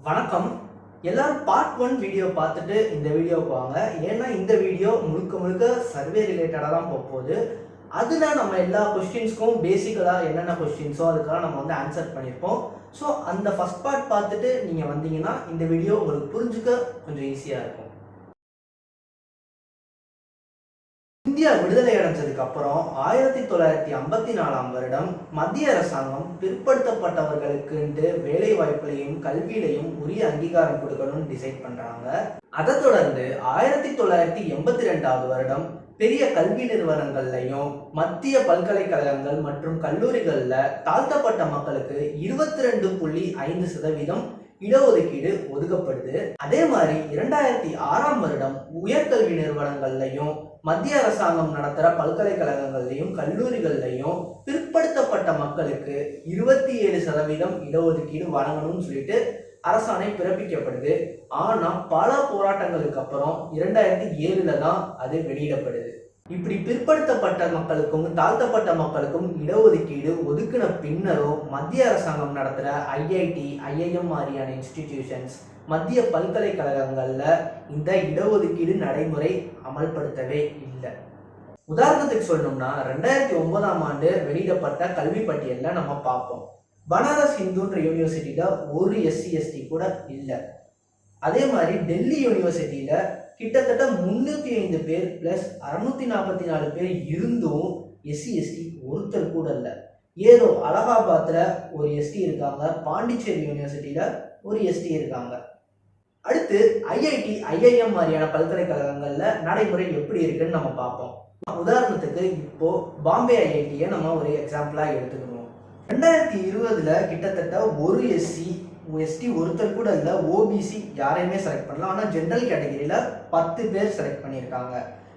வணக்கம். எல்லாரும் part 1 video பார்த்துட்டு இந்த வீடியோக்கு வாங்க. ஏன்னா இந்த வீடியோ முழுக்க முழுக்க சர்வே ரிலேட்டடாக தான் போகுது. அதில் நம்ம எல்லா கொஸ்டின்ஸ்க்கும் பேசிக்கலாக என்னென்ன கொஸ்டின்ஸோ அதுக்கெல்லாம் நம்ம ஆன்சர் பண்ணியிருப்போம். ஸோ அந்த ஃபஸ்ட் பார்ட் பார்த்துட்டு நீங்கள் வந்தீங்கன்னா இந்த வீடியோ உங்களுக்கு புரிஞ்சுக்க கொஞ்சம் ஈஸியாக இருக்கும். இந்தியா விடுதலை அடைஞ்சதுக்கு அப்புறம் 1954ஆம் வருடம் மத்திய அரசாங்கம் பிற்படுத்தப்பட்டவர்களுக்கு வேலை வாய்ப்புலையும் கல்வியிலையும் உரிய அங்கீகாரம் கொடுக்கணும்னு டிசைட் பண்றாங்க. அதை தொடர்ந்து 1982ஆவது வருடம் பெரிய கல்வி நிறுவனங்கள்லையும் மத்திய பல்கலைக்கழகங்கள் மற்றும் கல்லூரிகள்ல தாழ்த்தப்பட்ட மக்களுக்கு 22.5% இடஒதுக்கீடு ஒதுக்கப்படுது. அதே மாதிரி 2006ஆம் வருடம் உயர்கல்வி நிறுவனங்கள்லையும் மத்திய அரசாங்கம் நடத்துகிற பல்கலைக்கழகங்கள்லையும் கல்லூரிகள்லையும் பிற்படுத்தப்பட்ட மக்களுக்கு 27% இடஒதுக்கீடு வழங்கணும்னு சொல்லிட்டு அரசாணை பிறப்பிக்கப்படுது. ஆனால் பல போராட்டங்களுக்கு அப்புறம் 2007 தான் அது வெளியிடப்படுது. இப்படி பிற்படுத்தப்பட்ட மக்களுக்கும் தாழ்த்தப்பட்ட மக்களுக்கும் இடஒதுக்கீடு ஒதுக்கின பின்னரும் மத்திய அரசாங்கம் நடத்துகிற ஐஐடி, ஐஐஎம் மாதிரியான இன்ஸ்டிடியூஷன்ஸ், மத்திய பல்கலைக்கழகங்கள்ல இந்த இடஒதுக்கீடு நடைமுறை அமல்படுத்தவே இல்லை. உதாரணத்துக்கு சொல்லணும்னா 2009ஆம் ஆண்டு வெளியிடப்பட்ட கல்வி பட்டியலில் நம்ம பார்ப்போம். பனாரஸ் ஹிந்துன்ற யூனிவர்சிட்டியில ஒரு SC/ST கூட இல்லை. அதே மாதிரி டெல்லி யூனிவர்சிட்டியில கிட்டத்தட்ட 305 பேர் பிளஸ் 644 பேர் இருந்தும் SC/ST ஒருத்தர் கூட இல்லை. ஏதோ அலகாபாத்ல ஒரு ST இருக்காங்க, பாண்டிச்சேரி யூனிவர்சிட்டியில ஒரு ST இருக்காங்க. அடுத்து ஐஐடி, ஐஐஎம் மாதிரியான பல்கலைக்கழகங்கள்ல நடைமுறை எப்படி இருக்குன்னு நம்ம பார்ப்போம். உதாரணத்துக்கு இப்போ பாம்பே ஐஐடியை நம்ம ஒரு எக்ஸாம்பிளா எடுத்துக்கணும். 2020ல கிட்டத்தட்ட ஒரு ST ஒருத்தர் கூட இல்லை. ஓபிசி யாரையுமே செலக்ட் பண்ணலாம். ஆனால் ஜென்ரல் கேட்டகரியில 10 பேர் செலக்ட் பண்ணியிருக்காங்க.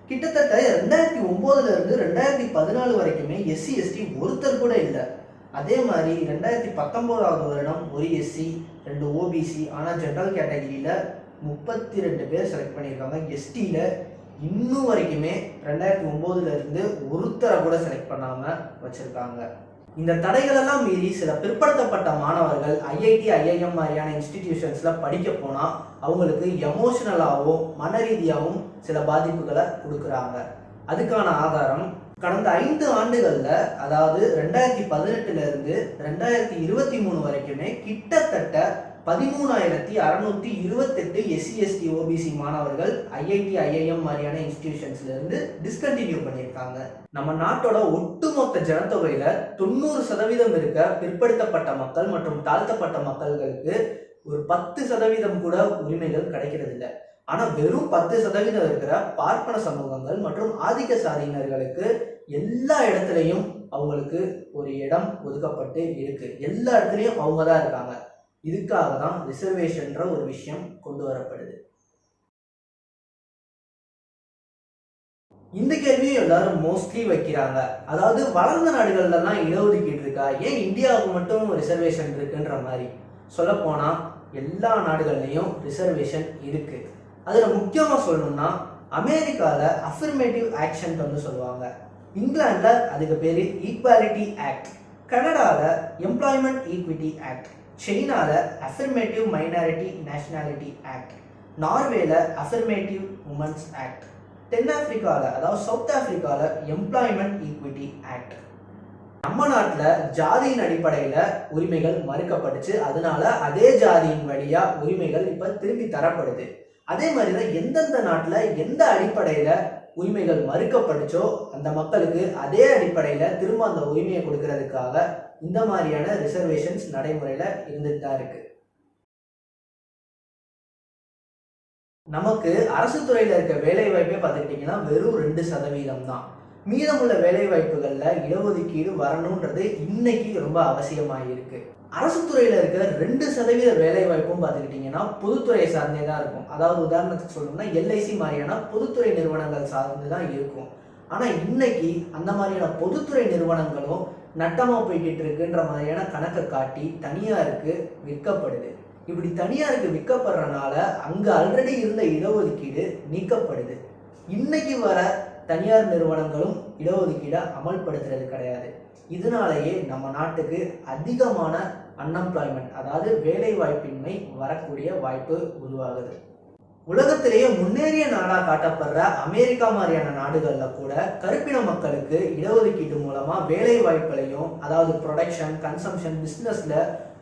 கிட்டத்தட்ட 2009ல இருந்து 2014 வரைக்குமே SC/ST ஒருத்தர் கூட இல்லை. அதே மாதிரி 2019ஆவது வருடம் ஒரு SC, 2 OBC, ஆனால் ஜென்ரல் கேட்டகரியில 32 பேர் செலக்ட் பண்ணியிருக்காங்க. STல இன்னும் வரைக்குமே 2009ல இருந்து ஒருத்தரை கூட செலக்ட் பண்ணாம வச்சிருக்காங்க. இந்த தடைகளெல்லாம் மீறி சில பிற்படுத்தப்பட்ட மாணவர்கள் ஐஐடி, ஐஐஎம் மாதிரியான இன்ஸ்டிடியூஷன்ஸ்ல படிக்க போனா அவங்களுக்கு எமோஷனலாகவும் மன ரீதியாகவும் சில பாதிப்புகளை கொடுக்குறாங்க. அதுக்கான ஆதாரம் கடந்த 5 ஆண்டுகள்ல, அதாவது 2018ல இருந்து 2023 வரைக்குமே கிட்டத்தட்ட 13,628 SC/ST OBC மாணவர்கள் ஐஐடி, ஐஐஎம் மாதிரியான இன்ஸ்டிடியூஷன்ஸ்ல இருந்து டிஸ்கண்டினியூ பண்ணியிருக்காங்க. நம்ம நாட்டோட ஒட்டுமொத்த ஜனத்தொகையில 90% இருக்க பிற்படுத்தப்பட்ட மக்கள் மற்றும் தாழ்த்தப்பட்ட மக்களுக்கு ஒரு 10% கூட உரிமைகள் கிடைக்கிறது இல்லை. ஆனா வெறும் 10% இருக்கிற பார்ப்பன சமூகங்கள் மற்றும் ஆதிக்க சாதியினர்களுக்கு எல்லா இடத்துலையும் அவங்களுக்கு ஒரு இடம் ஒதுக்கப்பட்டு இருக்கு. எல்லா இடத்துலையும் அவங்க தான் இருக்காங்க. இதுக்காக தான் ரிசர்வேஷன்ற ஒரு விஷயம் கொண்டு வரப்படுது. இந்த கேள்வியும் எல்லாரும் மோஸ்ட்லி வைக்கிறாங்க. அதாவது வளர்ந்த நாடுகள்லாம் இடஒதுக்கீடு இருக்கா, ஏன் இந்தியாவுக்கு மட்டும் ரிசர்வேஷன் இருக்குன்ற மாதிரி. சொல்ல போனா எல்லா நாடுகள்லையும் ரிசர்வேஷன் இருக்கு. அதுல முக்கியமா சொல்லணும்னா அமெரிக்கால அஃபர்மேட்டிவ் ஆக்ஷன் சொல்லுவாங்க. இங்கிலாந்துல அதுக்கு பேரு ஈக்வாலிட்டி ஆக்ட், கனடால எம்ப்ளாய்மெண்ட் ஈக்விட்டி ஆக்ட், சைனால அஃபர்மேட்டிவ் மைனாரிட்டி நேஷனாலிட்டி ஆக்ட், நார்வேல அஃபர்மேட்டிவ் உமன்ஸ் ஆக்ட், தென்னாப்பிரிக்கால அதாவது சவுத் ஆப்பிரிக்கால எம்ப்ளாய்மெண்ட் ஈக்விட்டி ஆக்ட். நம்ம நாட்டில் ஜாதியின் அடிப்படையில் உரிமைகள் மறுக்கப்பட்டுச்சு. அதனால அதே ஜாதியின் வழியா உரிமைகள் இப்ப திரும்பி தரப்படுது. அதே மாதிரிதான் எந்தெந்த நாட்டில் எந்த அடிப்படையில உரிமைகள் மறுக்கப்பட்டுச்சோ அந்த மக்களுக்கு அதே அடிப்படையில திரும்ப அந்த உரிமையை கொடுக்கறதுக்காக இந்த மாதிரியான ரிசர்வேஷன்ஸ் நடைமுறையில இருந்துட்டு தான் இருக்கு. நமக்கு அரசு துறையில இருக்க வேலை வாய்ப்பே பார்த்துக்கிட்டீங்கன்னா வெறும் 2% தான். மீதமுள்ள வேலை வாய்ப்புகள்ல இடஒதுக்கீடு வரணும்ன்றது இன்னைக்கு ரொம்ப அவசியமாக இருக்கு. அரசு துறையில இருக்க 2% வேலை வாய்ப்பும் பார்த்துக்கிட்டீங்கன்னா பொதுத்துறையை சார்ந்தே தான் இருக்கும். அதாவது உதாரணத்துக்கு சொல்லணும்னா LIC மாதிரியான பொதுத்துறை நிறுவனங்கள் சார்ந்து தான் இருக்கும். ஆனா இன்னைக்கு அந்த மாதிரியான பொதுத்துறை நிறுவனங்களும் நட்டமா போய்கிட்டு இருக்குன்ற மாதிரியான கணக்கை காட்டி தனியாருக்கு விற்கப்படுது. இப்படி தனியாருக்கு விற்கப்படுறதுனால அங்க ஆல்ரெடி இருந்த இடஒதுக்கீடு நீக்கப்படுது. இன்னைக்கு வர தனியார் நிறுவனங்களும் இடஒதுக்கீடை அமல்படுத்துறது கிடையாது. இதனாலேயே நம்ம நாட்டுக்கு அதிகமான அன்எம்ப்ளாய்மெண்ட், அதாவது வேலை வாய்ப்பின்மை வரக்கூடிய வாய்ப்பு உருவாகுது. உலகத்திலேயே முன்னேறிய நாடா காட்டப்படுற அமெரிக்கா மாதிரியான நாடுகள்ல கூட கருப்பின மக்களுக்கு இடஒதுக்கீட்டு மூலமா வேலை வாய்ப்புகளையும், அதாவது ப்ரொடக்ஷன், கன்சம்ஷன், பிசினஸ்ல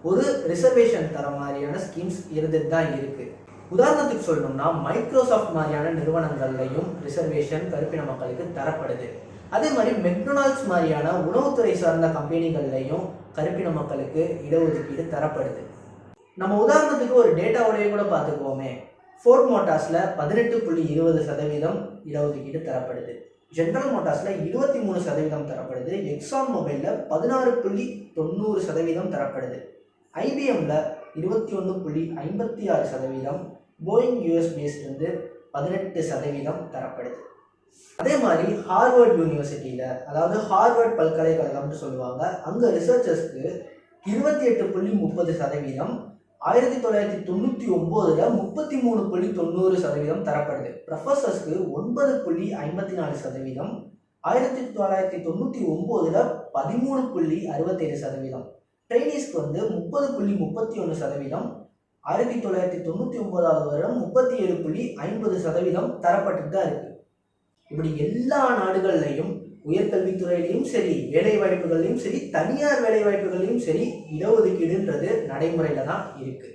ஒரு ரிசர்வேஷன் தர மாதிரியான ஸ்கீம்ஸ் இருந்துட்டு தான் இருக்கு. உதாரணத்துக்கு சொல்லணும்னா மைக்ரோசாஃப்ட் மாதிரியான நிறுவனங்கள்லையும் ரிசர்வேஷன் கருப்பின மக்களுக்கு தரப்படுது. அதே மாதிரி மெக்டொனால்ட்ஸ் மாதிரியான உணவுத்துறை சார்ந்த கம்பெனிகள்லையும் கருப்பின மக்களுக்கு இடஒதுக்கீடு தரப்படுது. நம்ம உதாரணத்துக்கு ஒரு டேட்டாவோடய கூட பார்த்துக்குவோமே. ஃபோர்ட் மோட்டார்ஸில் 18.20% இடஒதுக்கீடு தரப்படுது. ஜென்ரல் மோட்டார்ஸில் 23% தரப்படுது. எக்ஸான் மொபைலில் 16.90% தரப்படுது. ஐபிஎம்மில் 21.56%, போயிங் யூஎஸ் பேஸ்லேருந்து 18% தரப்படுது. அதே மாதிரி ஹார்வர்ட் யூனிவர்சிட்டியில், அதாவது ஹார்வர்ட் பல்கலைக்கழகம்னு சொல்லுவாங்க, அங்கே ரிசர்ச்சர்ஸ்க்கு 28.30%, 1999 33.90% தரப்படுது. ப்ரொஃபஸர்ஸ்க்கு 9.54%, 1999 13.67%, ட்ரைனீஸ்க்கு 30.31%, 1999 37.50% தரப்பட்டு தான் இருக்கு. இப்படி எல்லா நாடுகள்லையும் உயர்கல்வித்துறையிலையும் சரி, வேலை வாய்ப்புகள்லையும் சரி, தனியார் வேலை வாய்ப்புகள்லையும் சரி இடஒதுக்கீடுன்றது நடைமுறையில தான் இருக்கு.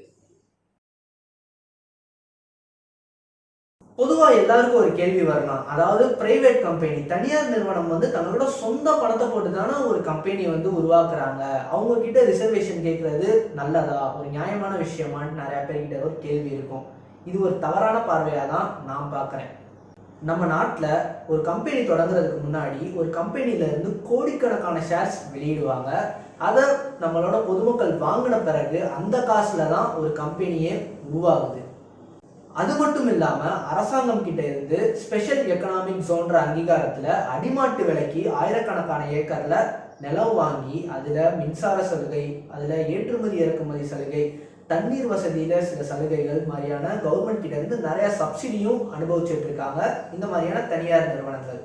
பொதுவாக எல்லாருக்கும் ஒரு கேள்வி வரலாம். அதாவது பிரைவேட் கம்பெனி, தனியார் நிறுவனம் தங்களோட சொந்த பணத்தை போட்டு தானே ஒரு கம்பெனி உருவாக்குறாங்க, அவங்க கிட்ட ரிசர்வேஷன் கேட்கறது நல்லதா, ஒரு நியாயமான விஷயமான்னு நிறைய பேர்கிட்ட ஒரு கேள்வி இருக்கும். இது ஒரு தவறான பார்வையாக தான் நான் பார்க்குறேன். நம்ம நாட்டில் ஒரு கம்பெனி தொடங்குறதுக்கு முன்னாடி ஒரு கம்பெனியிலேருந்து கோடிக்கணக்கான ஷேர்ஸ் வெளியிடுவாங்க. அதை நம்மளோட பொதுமக்கள் வாங்கின பிறகு அந்த காசில் தான் ஒரு கம்பெனியே உருவாகுது. அது மட்டும் இல்லாமல் அரசாங்கம் கிட்ட இருந்து ஸ்பெஷல் எக்கனாமிக் ஜோன்ற அங்கீகாரத்தில் அடிமாட்டு விலைக்கு ஆயிரக்கணக்கான ஏக்கரில் நிலம் வாங்கி அதில் மின்சார சலுகை, அதில் ஏற்றுமதி இறக்குமதி சலுகை, தண்ணீர் வசதியில சில சலுகைகள் மாதிரியான கவர்மெண்ட் கிட்ட இருந்து நிறைய சப்சிடியும் அனுபவிச்சுட்டு இருக்காங்க இந்த மாதிரியான தனியார் நிறுவனங்கள்.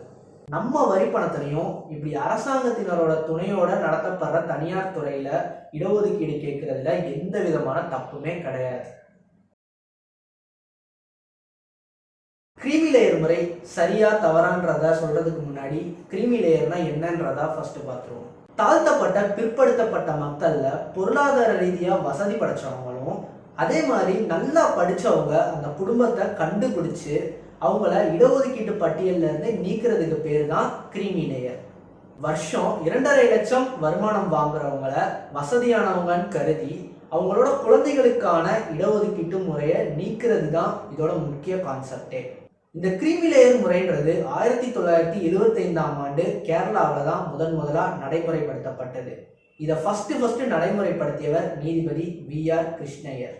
நம்ம வரி பணத்திலையும் இப்படி அரசாங்கத்தினரோட துணையோட நடத்தப்படுற தனியார் துறையில இடஒதுக்கீடு கேட்கறதுல எந்த விதமான தப்புமே கிடையாது. கிரீமி லேயர் முறை சரியா தவறான்றத சொல்றதுக்கு முன்னாடி கிரீமி லேயர்னா என்னன்றதா ஃபர்ஸ்ட் பார்த்துருவோம். தாழ்த்தப்பட்ட பிற்படுத்தப்பட்ட மக்கள்ல பொருளாதார ரீதியா வசதி படைச்சவங்களும், அதே மாதிரி நல்லா படிச்சவங்க அந்த குடும்பத்தை கண்டுபிடிச்சு அவங்கள இடஒதுக்கீட்டு பட்டியல்ல இருந்து நீக்கிறதுக்கு பேரு தான் கிரீமி லேயர். வருஷம் 2.5 லட்சம் வருமானம் வாங்குறவங்கள வசதியானவங்கன்னு கருதி அவங்களோட குழந்தைகளுக்கான இடஒதுக்கீட்டு முறையை நீக்கிறது தான் இதோட முக்கிய கான்செப்டே. இந்த கிரீமி லேயர் முறைன்றது 1975ஆம் ஆண்டு கேரளாவில் தான் முதலாக நடைமுறைப்படுத்தப்பட்டது. இதை ஃபர்ஸ்ட் நடைமுறைப்படுத்தியவர் நீதிபதி VR கிருஷ்ணய்யர்.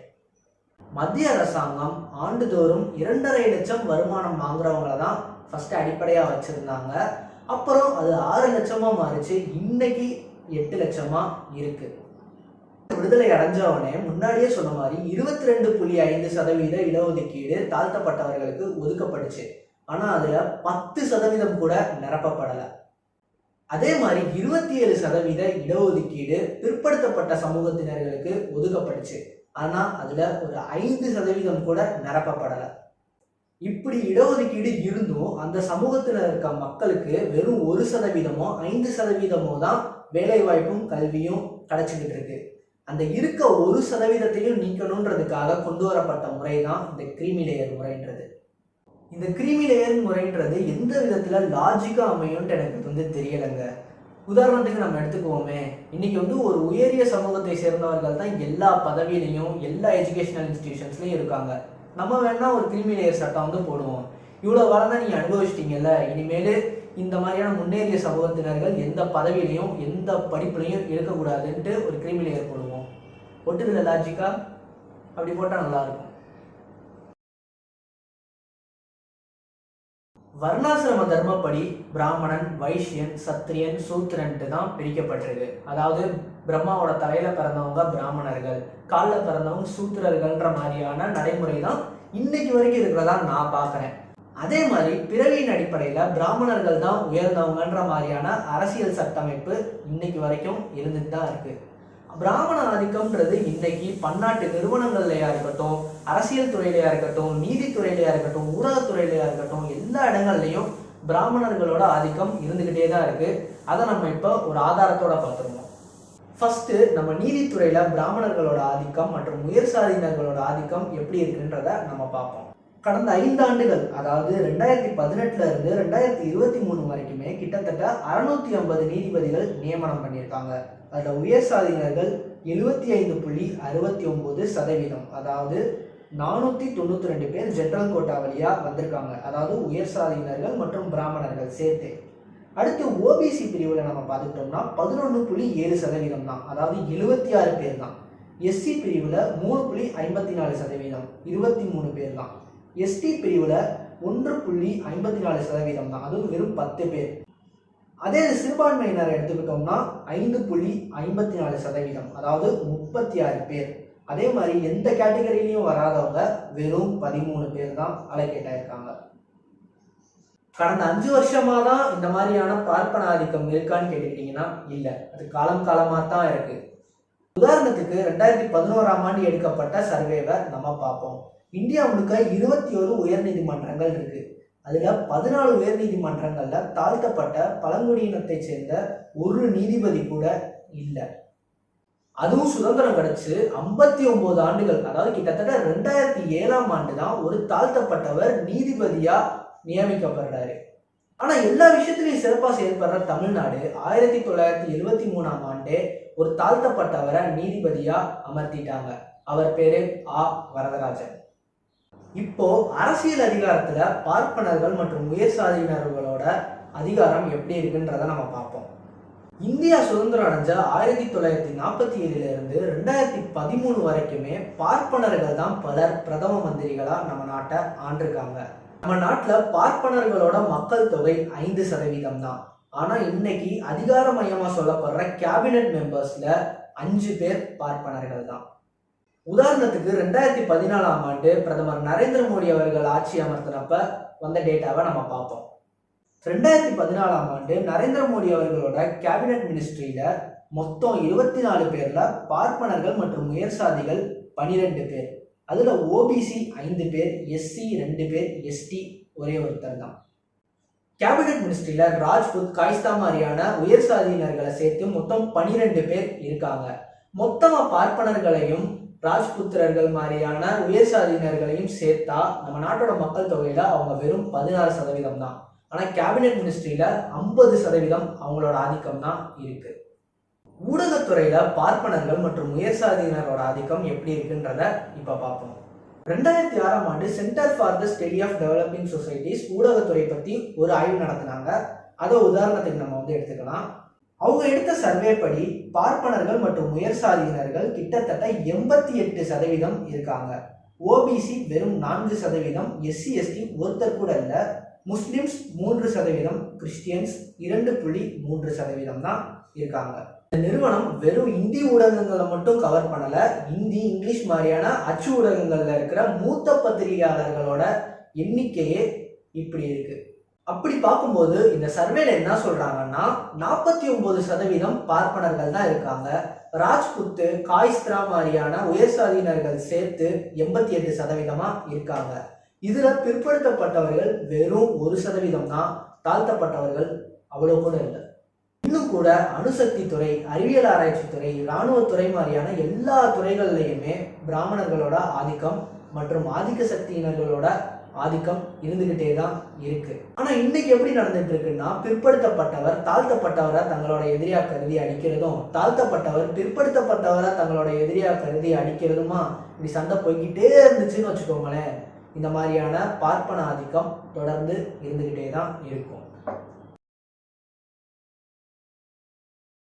மத்திய அரசாங்கம் ஆண்டுதோறும் 2.5 லட்சம் வருமானம் வாங்குறவங்கள தான் ஃபர்ஸ்ட் அடிப்படையாக வச்சிருந்தாங்க. அப்புறம் அது 6 லட்சமா மாறிச்சு, இன்னைக்கு 8 லட்சமா இருக்கு. விடுதலை அடைஞ்சவனே முன்னாடியே சொன்ன மாதிரி 22.5% இடஒதுக்கீடு தாழ்த்தப்பட்டவர்களுக்கு ஒதுக்கப்பட்டுச்சு. ஆனா அதுல 10% கூட நிரப்பப்படலை. அதே மாதிரி 27% இடஒதுக்கீடு பிற்படுத்தப்பட்ட சமூகத்தினர்களுக்கு ஒதுக்கப்பட்டுச்சு. ஆனா அதுல ஒரு 5% கூட நிரப்பப்படலை. இப்படி இடஒதுக்கீடு இருந்தும் அந்த சமூகத்துல இருக்க மக்களுக்கு வெறும் 1%மோ 5%மோ தான் வேலை வாய்ப்பும் கல்வியும் கிடைச்சிக்கிட்டு இருக்கு. அந்த இருக்க 1%த்தையும் நீக்கணுன்றதுக்காக கொண்டு வரப்பட்ட முறை தான் இந்த கிரீமி லேயர் முறைன்றது. இந்த கிரீமி லேயர் முறைன்றது எந்த விதத்துல லாஜிக்கா அமையும்ட்டு எனக்கு தெரியலைங்க. உதாரணத்துக்கு நம்ம எடுத்துக்குவோமே, இன்னைக்கு ஒரு உயரிய சமூகத்தை சேர்ந்தவர்கள் தான் எல்லா பதவியிலையும் எல்லா எஜுகேஷனல் இன்ஸ்டிடியூஷன்ஸ்லையும் இருக்காங்க. நம்ம வேணா ஒரு கிரீமி லேயர் சட்டம் போடுவோம். இவ்வளோ வளர்ந்தா நீங்க அனுபவிச்சிட்டீங்கல்ல, இனிமேல் இந்த மாதிரியான முன்னேறிய சமூகத்தினர்கள் எந்த பதவியிலையும் எந்த படிப்புலையும் இருக்கக்கூடாதுன்ட்டு ஒரு கிரீமி லேயர் போடுவோம். ஒட்டுதில்ல லாஜிக்கா? அப்படி போட்டால் நல்லா இருக்கும். வர்ணாசிரம தர்மப்படி பிராமணன், வைஷ்யன், சத்திரியன், சூத்திரன்ட்டு தான் பிரிக்கப்பட்டிருக்கு. அதாவது பிரம்மாவோட தலையில பிறந்தவங்க பிராமணர்கள், காலில் பிறந்தவங்க சூத்திரர்கள்ன்ற மாதிரியான நடைமுறை தான் இன்னைக்கு வரைக்கும் இருக்கிறதா நான் பார்க்குறேன். அதே மாதிரி பிறவியின் அடிப்படையில் பிராமணர்கள் தான் உயர்ந்தவங்கன்ற மாதிரியான அரசியல் சட்டமைப்பு இன்னைக்கு வரைக்கும் இருந்துட்டு தான் இருக்கு. பிராமண ஆதிக்கம்ன்றது இன்னைக்கு பன்னாட்டு நிறுவனங்கள்லையா இருக்கட்டும், அரசியல் துறையிலையா இருக்கட்டும், நீதித்துறையிலையா இருக்கட்டும், ஊடகத்துறையிலையா இருக்கட்டும், எல்லா இடங்கள்லையும் பிராமணர்களோட ஆதிக்கம் இருந்துகிட்டே தான் இருக்கு. அதை நம்ம இப்போ ஒரு ஆதாரத்தோட பார்த்துருவோம். ஃபர்ஸ்ட் நம்ம நீதித்துறையில பிராமணர்களோட ஆதிக்கம் மற்றும் உயர் சாதியினர்களோட ஆதிக்கம் எப்படி இருக்குன்றத நம்ம பார்ப்போம். கடந்த 5 ஆண்டுகள், அதாவது 2018 இருந்து 2023 வரைக்குமே கிட்டத்தட்ட 650 நீதிபதிகள் நியமனம் பண்ணியிருக்காங்க. அதில் உயர் சாதியினர்கள் 75.69%, அதாவது 492 பேர் ஜெனரல் கோட்டா வழியா வந்திருக்காங்க. அதாவது உயர் சாதியினர்கள் மற்றும் பிராமணர்கள் சேர்த்து. அடுத்து ஓபிசி பிரிவில் நம்ம பார்த்துக்கிட்டோம்னா 11.7% தான், அதாவது 76 பேர் தான். எஸ்சி பிரிவில் 3.54%, 23 பேர் தான். எஸ்டி பிரிவில் 1.54% தான், அதுவும் வெறும் 10 பேர். அதே சிறுபான்மையினர் எடுத்துக்கிட்டோம்னா 5.54%, அதாவது 36 பேர். அதே மாதிரி எந்த கேட்டகரியிலையும் வராதவங்க வெறும் 13 பேர் தான் அலோகேட் ஆயிருக்காங்க. கடந்த 5 வருஷமா தான் இந்த மாதிரியான பார்ப்பன ஆதிக்கம் இருக்கான்னு கேட்டுக்கிட்டீங்கன்னா இல்லை, அது காலம் காலமாக தான் இருக்கு. உதாரணத்துக்கு 2011ஆம் ஆண்டு எடுக்கப்பட்ட சர்வேவை நம்ம பார்ப்போம். இந்தியா முழுக்க 21 உயர்நீதிமன்றங்கள் இருக்கு. அதுல 14 உயர்நீதிமன்றங்கள்ல தாழ்த்தப்பட்ட பழங்குடியினத்தை சேர்ந்த ஒரு நீதிபதி கூட இல்லை. அதுவும் சுதந்திரம் கிடைச்சு 59 ஆண்டுகள், அதாவது கிட்டத்தட்ட 2007ஆம் ஆண்டு தான் ஒரு தாழ்த்தப்பட்டவர் நீதிபதியா நியமிக்கப்படுறாரு. ஆனா எல்லா விஷயத்திலையும் சிறப்பா செயல்படுற தமிழ்நாடு 1973ஆம் ஆண்டே ஒரு தாழ்த்தப்பட்டவரை நீதிபதியா அமர்த்திட்டாங்க. அவர் பேரு ஆ வரதராஜன். இப்போ அரசியல் அதிகாரத்துல பார்ப்பனர்கள் மற்றும் உயர் சாதியினர்களோட அதிகாரம் எப்படி இருக்குன்றத நம்ம பார்ப்போம். இந்தியா சுதந்திரம் அடைஞ்ச 1947 இருந்து 2013 வரைக்குமே பார்ப்பனர்கள் தான் பலர் பிரதம மந்திரிகளா நம்ம நாட்டை ஆண்டிருக்காங்க. நம்ம நாட்டில் பார்ப்பனர்களோட மக்கள் தொகை 5% தான். ஆனா இன்னைக்கு அதிகாரமயமா சொல்லப்படுற கேபினட் மெம்பர்ஸ்ல 5 பேர் பார்ப்பனர்கள் தான். உதாரணத்துக்கு 2014ஆம் ஆண்டு பிரதமர் நரேந்திர மோடி அவர்கள் ஆட்சி அமர்த்தினப்ப வந்த டேட்டாவை நம்ம பார்ப்போம். 2014ஆம் ஆண்டு நரேந்திர மோடி அவர்களோட கேபினட் மினிஸ்ட்ரியில மொத்தம் 24 பேர்ல பார்ப்பனர்கள் மற்றும் உயர் சாதிகள் 12 பேர். அதுல ஓபிசி 5 பேர், எஸ்சி 2 பேர், எஸ்டி ஒரே ஒருத்தர் தான். கேபினட் மினிஸ்ட்ரியில ராஜ்புத், காய்ஸ்தா மாதிரியான உயர் சாதியினர்களை சேர்த்து மொத்தம் 12 பேர் இருக்காங்க. மொத்தமா பார்ப்பனர்களையும் ராஜ்புத்திரர்கள் மாதிரியான உயர் சாதியினர்களையும் சேர்த்தா நம்ம நாட்டோட மக்கள் தொகையில அவங்க வெறும் 16% தான். ஆனா கேபினட் மினிஸ்ட்ரியில 50% அவங்களோட ஆதிக்கம் தான் இருக்கு. ஊடகத்துறையில பார்ப்பனர்கள் மற்றும் உயர் சாதியினரோட ஆதிக்கம் எப்படி இருக்குன்றத இப்ப பார்ப்போம். 2006ஆம் ஆண்டு centre for the study of developing societies ஊடகத்துறை பத்தி ஒரு ஆய்வு நடத்தினாங்க. அதை உதாரணத்துக்கு நம்ம எடுத்துக்கலாம். அவங்க எடுத்த சர்வே படி பார்ப்பனர்கள் மற்றும் உயர் சாதியினர்கள் கிட்டத்தட்ட 88% இருக்காங்க. ஓபிசி வெறும் 4%, எஸ்சி எஸ்டி ஒருத்தர் கூட இல்லை, முஸ்லிம்ஸ் 3%, கிறிஸ்டியன்ஸ் 2.3% தான் இருக்காங்க. இந்த நிறுவனம் வெறும் இந்தி ஊடகங்களை மட்டும் கவர் பண்ணல, இந்தி, இங்கிலீஷ் மாதிரியான அச்சு ஊடகங்கள்ல இருக்கிற மூத்த பத்திரிகையாளர்களோட எண்ணிக்கையே இப்படி இருக்கு. அப்படி பார்க்கும்போது இந்த சர்வேல என்ன சொல்றாங்கன்னா 49% பார்ப்பனர்கள் தான் இருக்காங்க. ராஜ்புத்து, காய்ஸ்த்ரா மாதிரியான உயர் சாதியினர்கள் சேர்த்து 88% இருக்காங்க. இதுல பிற்படுத்தப்பட்டவர்கள் வெறும் 1% தான், தாழ்த்தப்பட்டவர்கள் அவ்வளவு கூட இல்லை. இன்னும் கூட அணுசக்தி துறை, அறிவியல் ஆராய்ச்சி துறை, இராணுவத்துறை மாதிரியான எல்லா துறைகள்லையுமே பிராமணர்களோட ஆதிக்கம் மற்றும் ஆதிக்க சக்தியினர்களோட ஆதிக்கம் இருந்துகிட்டே தான் இருக்கு. ஆனா இன்னைக்கு எப்படி நடந்துட்டு இருக்குன்னா, பிற்படுத்தப்பட்டவர் தாழ்த்தப்பட்டவரை தங்களோட எதிரியா கருதி அடிக்கிறதும், தாழ்த்தப்பட்டவர் பிற்படுத்தப்பட்டவரை தங்களோட எதிரியா கருதி அடிக்கிறதுமா இப்படி சண்டை போய்கிட்டே இருந்துச்சுன்னு வச்சுக்கோங்களேன். இந்த மாதிரியான பார்ப்பன ஆதிக்கம் தொடர்ந்து இருந்துகிட்டே தான் இருக்கும்.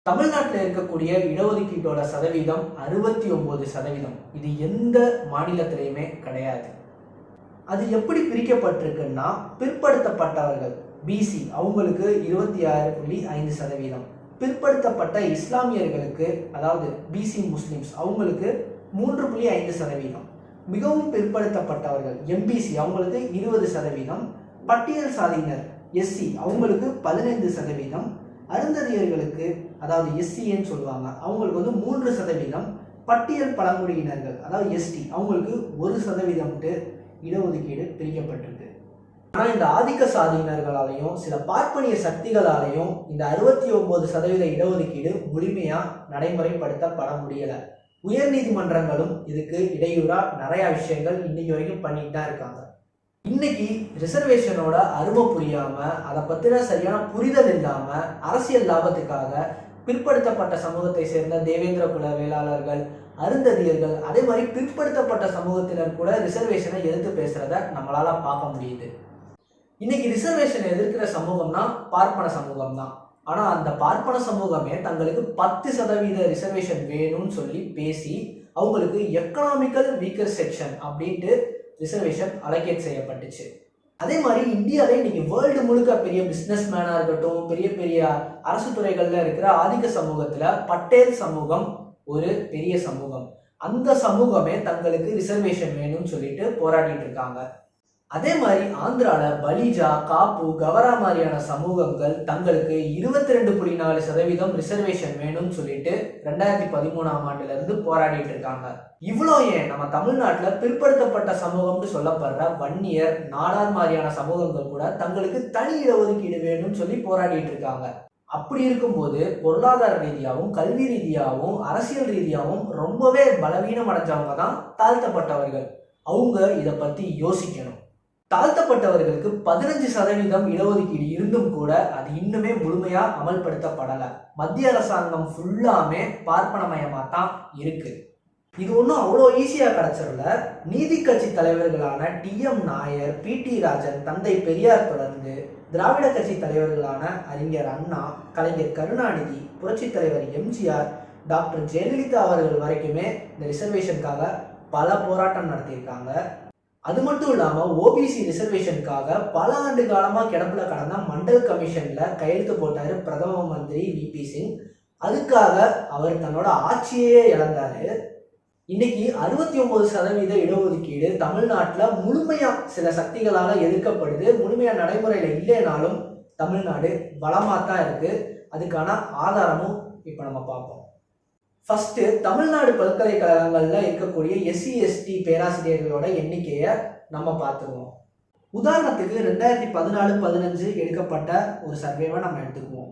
தமிழ்நாட்டில் இருக்கக்கூடிய இடஒதுக்கீட்டோட சதவீதம் 69%. இது எந்த மாநிலத்திலையுமே கிடையாது. அது எப்படி பிரிக்கப்பட்டிருக்குன்னா, பிற்படுத்தப்பட்டவர்கள் பிசி அவங்களுக்கு 26.5%, பிற்படுத்தப்பட்ட இஸ்லாமியர்களுக்கு அதாவது பிசி முஸ்லிம்ஸ் அவங்களுக்கு 3.5%, மிகவும் பிற்படுத்தப்பட்டவர்கள் எம்பிசி அவங்களுக்கு 20%, பட்டியல் சாதியினர் எஸ்சி அவங்களுக்கு 15%, அருந்ததியர்களுக்கு அதாவது எஸ்சின்னு சொல்லுவாங்க, அவங்களுக்கு வந்து 3%, பட்டியல் பழங்குடியினர்கள் அதாவது எஸ்டி அவங்களுக்கு 1% இடஒதுக்கீடு பிரிக்கப்பட்டிருக்கு. ஆனால் இந்த ஆதிக்க சாதியினர்களாலையும் சில பார்ப்பனிய சக்திகளாலையும் இந்த 69% இடஒதுக்கீடு முழுமையாக நடைமுறைப்படுத்தப்பட முடியலை. உயர் நீதிமன்றங்களும் இதுக்கு இடையூறா நிறைய விஷயங்கள் இன்னைக்கு வரைக்கும் பண்ணிட்டு தான் இருக்காங்க. இன்னைக்கு ரிசர்வேஷனோட அருமை புரியாம, அதை பத்தின சரியான புரிதல் இல்லாம, அரசியல் லாபத்துக்காக பிற்படுத்தப்பட்ட சமூகத்தை சேர்ந்த தேவேந்திர குல வேளாளர்கள், அருந்ததியர்கள், அதே மாதிரி பிற்படுத்தப்பட்ட சமூகத்தினர் கூட ரிசர்வேஷனை எதிர்த்து பேசுறத நம்மளால பார்க்க முடியுது. இன்னைக்கு ரிசர்வேஷனை எதிர்க்கிற சமூகம்னா பார்ப்பன சமூகம் தான். ஆனா அந்த பார்ப்பன சமூகமே தங்களுக்கு 10% ரிசர்வேஷன் வேணும்னு சொல்லி பேசி அவங்களுக்கு எக்கனாமிக்கல் வீக்கர் செக்ஷன் அப்படின்ட்டு ரிசர்வேஷன் அலோகேட் செய்யப்பட்டுச்சு. அதே மாதிரி இந்தியாவிலே இன்னைக்கு வேர்ல்டு முழுக்க பெரிய பிஸ்னஸ் மேனாக இருக்கட்டும், பெரிய பெரிய அரசு துறைகளில் இருக்கிற ஆதிக்க சமூகத்தில் பட்டேல் சமூகம் ஒரு பெரிய சமூகம். அந்த சமூகமே தங்களுக்கு ரிசர்வேஷன் வேணும்னு சொல்லிட்டு போராடிட்டு இருக்காங்க. அதே மாதிரி ஆந்திரால பலிஜா, காப்பு, கவரா மாதிரியான சமூகங்கள் தங்களுக்கு 22.4% ரிசர்வேஷன் வேணும்னு சொல்லிட்டு 2013ஆம் ஆண்டுல இருந்து போராடிட்டு இருக்காங்க. இவ்வளோ ஏன் நம்ம தமிழ்நாட்டில் பிற்படுத்தப்பட்ட சமூகம்னு சொல்லப்படுற வன்னியர், நாடார் மாதிரியான சமூகங்கள் கூட தங்களுக்கு தனி இடஒதுக்கீடு வேணும்னு சொல்லி போராடிட்டு இருக்காங்க. அப்படி இருக்கும்போது பொருளாதார ரீதியாகவும் கல்வி ரீதியாகவும் அரசியல் ரீதியாகவும் ரொம்பவே பலவீனம் அடைஞ்சவங்க தான் தாழ்த்தப்பட்டவர்கள். அவங்க இதை பத்தி யோசிக்கணும். தாழ்த்தப்பட்டவர்களுக்கு 15% இடஒதுக்கீடு இருந்தும் கூட அது இன்னுமே முழுமையா அமல்படுத்தப்படலை. மத்திய அரசாங்கம் ஃபுல்லாமே பார்ப்பனமயமா தான் இருக்கு. இது ஒன்றும் அவ்வளோ ஈஸியா கிடைச்சிடல. நீதி கட்சி தலைவர்களான TM நாயர், PT ராஜன், தந்தை பெரியார் தொடர்ந்து திராவிட கட்சி தலைவர்களான அறிஞர் அண்ணா, கலைஞர் கருணாநிதி, புரட்சி தலைவர் MGR, டாக்டர் ஜெயலலிதா அவர்கள் வரைக்குமே இந்த ரிசர்வேஷனுக்காக பல போராட்டம் நடத்தியிருக்காங்க. அது மட்டும் இல்லாமல் OBC ரிசர்வேஷனுக்காக பல ஆண்டு காலமாக கிடப்பில் கடந்த மண்டல் கமிஷன்ல கையெழுத்து போட்டார் பிரதம மந்திரி VP சிங். அதுக்காக அவர் தன்னோட ஆட்சியே இழந்தாரு. இன்னைக்கு 69% இடஒதுக்கீடு தமிழ்நாட்டில் முழுமையா சில சக்திகளால் எதிர்க்கப்படுது. முழுமையா நடைமுறையில் இல்லைனாலும் தமிழ்நாடு பலமாக தான் இருக்கு. அதுக்கான ஆதாரமும் இப்போ நம்ம பார்ப்போம். ஃபர்ஸ்ட், தமிழ்நாடு பல்கலைக்கழகங்கள்ல இருக்கக்கூடிய SC ST பேராசிரியர்களோட எண்ணிக்கையை நம்ம பார்த்துருவோம். உதாரணத்துக்கு 2014-15 எடுக்கப்பட்ட ஒரு சர்வேவை நம்ம எடுத்துக்குவோம்.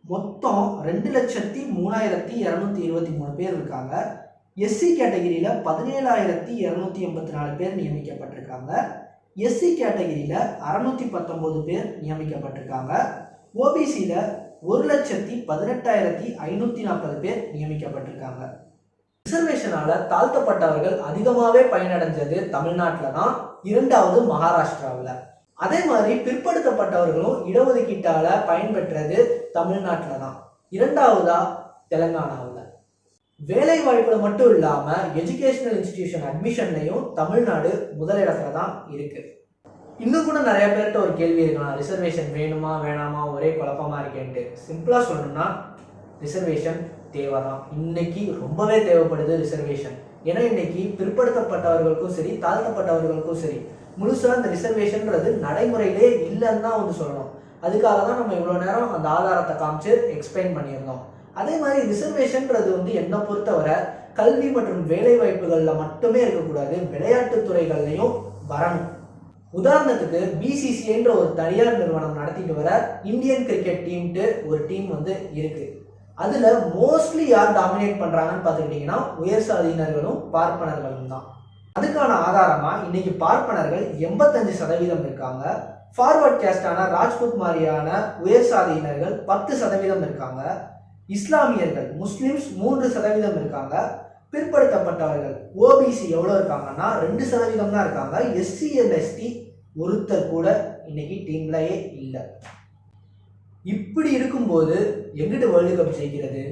மொத்தம் 2,03,223 பேர் இருக்காங்க. SC கேட்டகிரியில 17,284 பேர் நியமிக்கப்பட்டிருக்காங்க. SC கேட்டகிரியில 619 பேர் நியமிக்கப்பட்டிருக்காங்க. OBCல 1,18,540 பேர் நியமிக்கப்பட்டிருக்காங்க. ரிசர்வேஷனால தாழ்த்தப்பட்டவர்கள் அதிகமாகவே பயனடைஞ்சது தமிழ்நாட்டில் தான், இரண்டாவது மகாராஷ்டிராவில். அதே மாதிரி பிற்படுத்தப்பட்டவர்களும் இடஒதுக்கீட்டால பயன்பெற்றது தமிழ்நாட்டில் தான், இரண்டாவதா தெலுங்கானாவில். வேலை வாய்ப்புல மட்டும் இல்லாம எஜுகேஷனல் இன்ஸ்டிடியூஷன் அட்மிஷன்லையும் தமிழ்நாடு முதலிடத்துல தான் இருக்கு. இன்னும் கூட நிறைய பேர்கிட்ட ஒரு கேள்வி இருக்கலாம், ரிசர்வேஷன் வேணுமா வேணாமா, ஒரே குழப்பமா இருக்கேன்ட்டு. சிம்பிளா சொல்லணும்னா ரிசர்வேஷன் தேவைதான். இன்னைக்கு ரொம்பவே தேவைப்படுது ரிசர்வேஷன். ஏன்னா இன்னைக்கு பிற்படுத்தப்பட்டவர்களுக்கும் சரி தாழ்த்தப்பட்டவர்களுக்கும் சரி முழுசா இந்த ரிசர்வேஷன்ன்றது நடைமுறையிலே இல்லைன்னு தான் வந்து சொல்லணும். அதுக்காக தான் நம்ம இவ்வளோ நேரம் அந்த ஆதாரத்தை காமிச்சு எக்ஸ்பிளைன் பண்ணியிருந்தோம். அதே மாதிரி ரிசர்வேஷன்ன்றது வந்து என்னை பொறுத்தவரை கல்வி மற்றும் வேலை வாய்ப்புகளில் மட்டுமே இருக்கக்கூடாது, விளையாட்டு துறைகள்லையும் வரணும். உதாரணத்துக்கு BCCIன்ற ஒரு தனியார் நிறுவனம் நடத்திட்டு வர இந்தியன் கிரிக்கெட் டீம்ட்டு ஒரு டீம் வந்து இருக்கு. அதுல மோஸ்ட்லி யார் டாமினேட் பண்றாங்கன்னு பார்த்துக்கிட்டீங்கன்னா உயர் சாதியினர்களும் பார்ப்பனர்களும் தான். அதுக்கான ஆதாரமா இன்னைக்கு பார்ப்பனர்கள் 85% இருக்காங்க. ஃபார்வர்ட் கேஸ்டான ராஜ்புத் மாதிரியான உயர் சாதியினர்கள் 10% இருக்காங்க. இஸ்லாமியர்கள் முஸ்லிம்ஸ் 3% இருக்காங்க. பிற்படுத்தப்பட்டவர்கள் OBC எவ்வளோ இருக்காங்கன்னா 2% தான் இருக்காங்க. SC and ST ஒருத்தர் கூட இன்னைக்கு டீம்லயே இல்லை. இப்படி இருக்கும்போது எங்கிட்ட வேர்ல்டு கப் ஜெயிக்கிறது?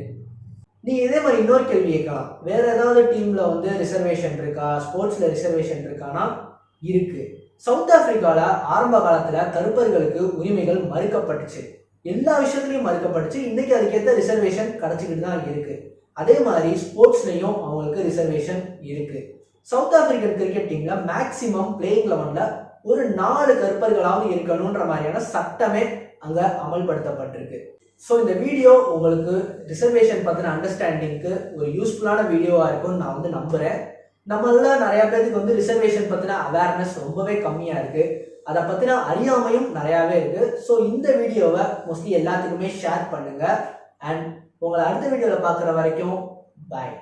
நீ இதே மாதிரி இன்னொரு கேள்வி கேட்கலாம், வேற ஏதாவது டீம்ல வந்து ரிசர்வேஷன் இருக்கா, ஸ்போர்ட்ஸ்ல ரிசர்வேஷன் இருக்கானா? இருக்கு. சவுத் ஆப்பிரிக்கால ஆரம்ப காலத்துல கருப்பர்களுக்கு உரிமைகள் மறுக்கப்பட்டுச்சு, எல்லா விஷயத்துலையும் மறுக்கப்பட்டுச்சு. இன்னைக்கு அதுக்கேற்ற ரிசர்வேஷன் கிடைச்சிக்கிட்டு தான் இருக்கு. அதே மாதிரி ஸ்போர்ட்ஸ்லையும் அவங்களுக்கு ரிசர்வேஷன் இருக்கு. சவுத் ஆப்பிரிக்கன் கிரிக்கெட் டீம்ல மேக்சிமம் பிளேயிங் 11ல ஒரு 4 கருப்பர்களாவது இருக்கணும்ன்ற மாதிரியான சட்டமே அங்க அமல்படுத்தப்பட்டிருக்கு. ஸோ இந்த வீடியோ உங்களுக்கு ரிசர்வேஷன் பற்றின அண்டர்ஸ்டாண்டிங்க்கு ஒரு யூஸ்ஃபுல்லான வீடியோவாக இருக்கும்னு நான் வந்து நம்புகிறேன். நம்மள நிறையா பேருக்கு வந்து ரிசர்வேஷன் பற்றின அவேர்னஸ் ரொம்பவே கம்மியாக இருக்குது, அதை பற்றின அறியாமையும் நிறையாவே இருக்குது. ஸோ இந்த வீடியோவை மோஸ்ட்லி எல்லாத்துக்குமே ஷேர் பண்ணுங்கள். அண்ட் உங்களை அடுத்த வீடியோவில் பார்க்குற வரைக்கும் பாய்.